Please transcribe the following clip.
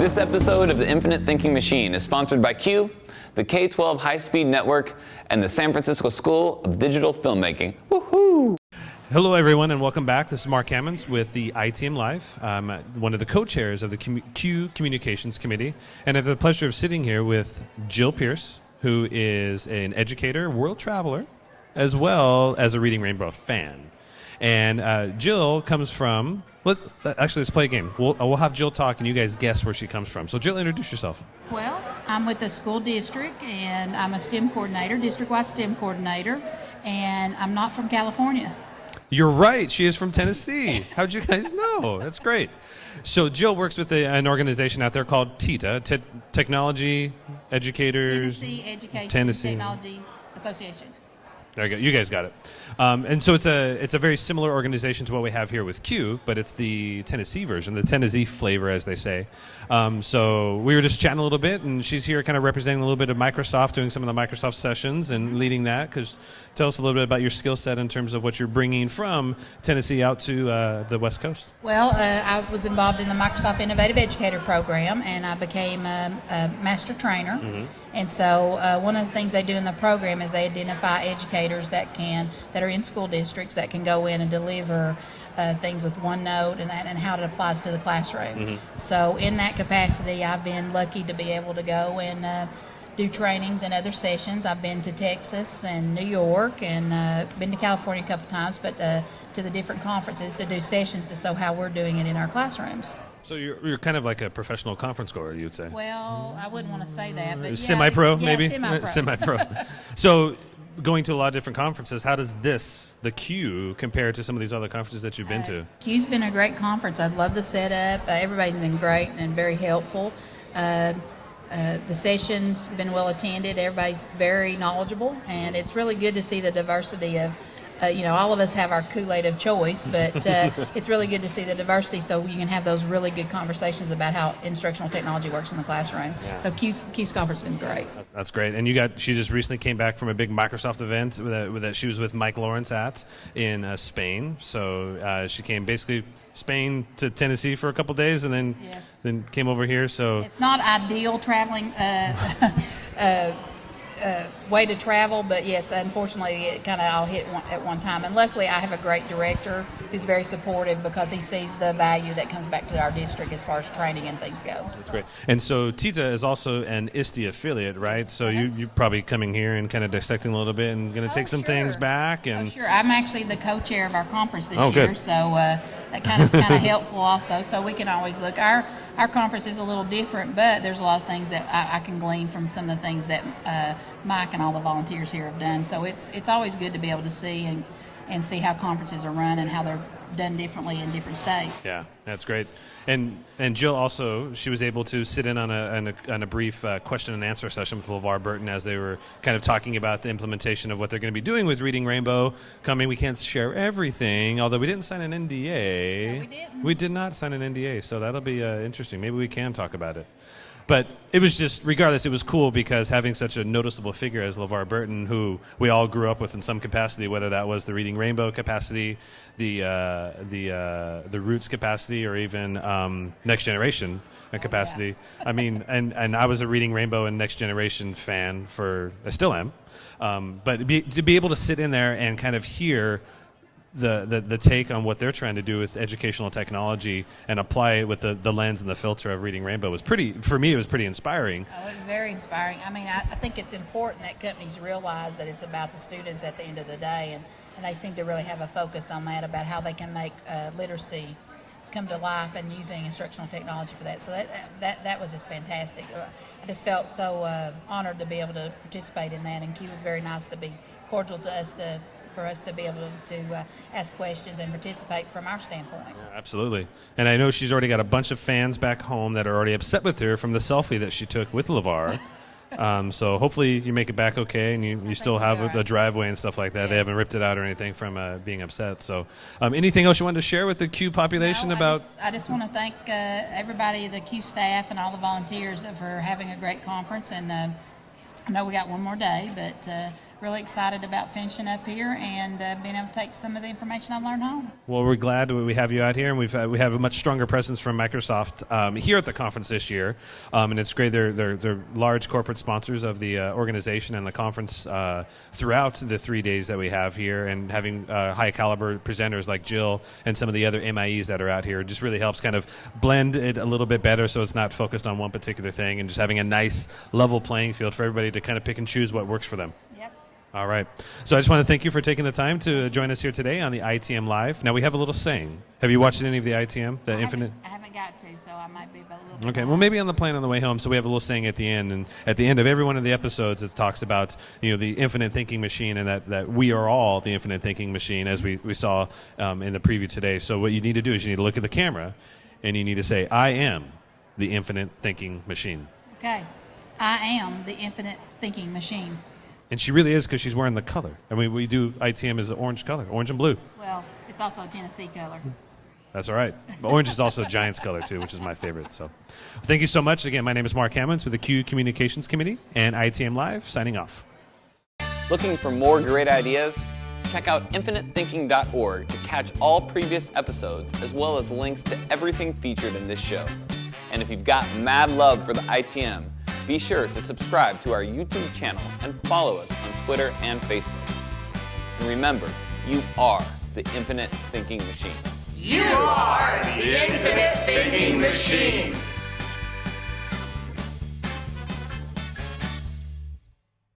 This episode of the Infinite Thinking Machine is sponsored by Q, the K-12 High-Speed Network, and the San Francisco School of Digital Filmmaking. Woohoo! Hello, everyone, and welcome back. This is Mark Hammons with the ITM Live. I'm one of the co-chairs of the Q Communications Committee, and I have the pleasure of sitting here with Jill Pierce, who is an educator, world traveler, as well as a Reading Rainbow fan. And Jill comes from... Let's play a game. We'll have Jill talk, and you guys guess where she comes from. So, Jill, introduce yourself. Well, I'm with the school district, and I'm a STEM coordinator, district-wide STEM coordinator, and I'm not from California. You're right. She is from Tennessee. How'd you guys know? That's great. So, Jill works with an organization out there called TETA, Technology Educators... Tennessee Education Technology Association. There you go. You guys got it. And so it's a very similar organization to what we have here with Q, but it's the Tennessee version, the Tennessee flavor, as they say. So we were just chatting a little bit, and she's here kind of representing a little bit of Microsoft, doing some of the Microsoft sessions and leading that. Because tell us a little bit about your skill set in terms of what you're bringing from Tennessee out to the West Coast. Well, I was involved in the Microsoft Innovative Educator Program, and I became a master trainer. Mm-hmm. And so one of the things they do in the program is they identify educators that are in school districts that can go in and deliver things with OneNote and how it applies to the classroom. Mm-hmm. So in that capacity, I've been lucky to be able to go and do trainings and other sessions. I've been to Texas and New York and been to California a couple times, but to the different conferences to do sessions to show how we're doing it in our classrooms. So you're kind of like a professional conference goer, you'd say? Well, I wouldn't want to say that, but semi-pro, maybe? Semi-pro. Semi-pro. So going to a lot of different conferences, how does the Q, compare to some of these other conferences that you've been to? Q's been a great conference. I love the setup. Everybody's been great and very helpful. The session's been well attended. Everybody's very knowledgeable, and it's really good to see the diversity of all of us have our Kool-Aid of choice, but it's really good to see the diversity so you can have those really good conversations about how instructional technology works in the classroom. Yeah. So Q's conference has been great. That's great. And she just recently came back from a big Microsoft event that she was with Mike Lawrence at in Spain. So she came basically Spain to Tennessee for a couple days and then came over here. So it's not ideal traveling way to travel, but yes, unfortunately it kind of all hit at one time, and luckily I have a great director who's very supportive because he sees the value that comes back to our district as far as training and things go. That's great. And so TETA is also an ISTE affiliate, right? Yes. So you're probably coming here and kind of dissecting a little bit and going to take some things back. And sure. I'm actually the co-chair of our conference this year, good. So that kind of helpful also, so we can always look. Our conference is a little different, but there's a lot of things that I can glean from some of the things that Mike and all the volunteers here have done. So it's always good to be able to see and see how conferences are run and how they're done differently in different states. Yeah, that's great. And Jill also, she was able to sit in on a brief question and answer session with LeVar Burton as they were kind of talking about the implementation of what they're going to be doing with Reading Rainbow coming. We can't share everything, although we didn't sign an NDA. No, we didn't. We did not sign an NDA, so that'll be interesting. Maybe we can talk about it. But it was just, regardless, it was cool because having such a noticeable figure as LeVar Burton, who we all grew up with in some capacity, whether that was the Reading Rainbow capacity, the Roots capacity, or even Next Generation capacity. Yeah. I mean, and I was a Reading Rainbow and Next Generation fan I still am. But to be able to sit in there and kind of hear the take on what they're trying to do with educational technology and apply it with the lens and the filter of Reading Rainbow was for me, it was pretty inspiring. Oh, it was very inspiring. I mean, I think it's important that companies realize that it's about the students at the end of the day, and they seem to really have a focus on that, about how they can make literacy come to life and using instructional technology for that. So that was just fantastic. I just felt so honored to be able to participate in that, and Q was very nice to be cordial to us for us to be able to ask questions and participate from our standpoint. Yeah, absolutely. And I know she's already got a bunch of fans back home that are already upset with her from the selfie that she took with LeVar. So hopefully you make it back okay, and you still have a driveway and stuff like that. Yes. They haven't ripped it out or anything from being upset. So anything else you wanted to share with the Q population about? I just want to thank everybody, the Q staff and all the volunteers for having a great conference. And I know we got one more day, but really excited about finishing up here and being able to take some of the information I learned home. Well, we're glad we have you out here, and we have a much stronger presence from Microsoft here at the conference this year, and it's great. They're large corporate sponsors of the organization and the conference throughout the 3 days that we have here, and having high caliber presenters like Jill and some of the other MIEs that are out here just really helps kind of blend it a little bit better, so it's not focused on one particular thing, and just having a nice level playing field for everybody to kind of pick and choose what works for them. Yep. All right. So I just want to thank you for taking the time to join us here today on the ITM Live. Now we have a little saying. Have you watched any of the ITM? The Infinite? I haven't got to, so I might be a little bit. Okay. Well, maybe on the plane on the way home. So we have a little saying at the end, and at the end of every one of the episodes, it talks about the infinite thinking machine, and that we are all the infinite thinking machine, as we saw in the preview today. So what you need to do is you need to look at the camera, and you need to say, "I am the infinite thinking machine." Okay. I am the infinite thinking machine. And she really is, because she's wearing the color. I mean, we do ITM as an orange color, orange and blue. Well, it's also a Tennessee color. That's all right. But orange is also Giants color, too, which is my favorite. So thank you so much. Again, my name is Mark Hammons with the Q Communications Committee and ITM Live, signing off. Looking for more great ideas? Check out infiniteThinking.org to catch all previous episodes, as well as links to everything featured in this show. And if you've got mad love for the ITM, be sure to subscribe to our YouTube channel and follow us on Twitter and Facebook. And remember, you are the infinite thinking machine. You are the infinite thinking machine.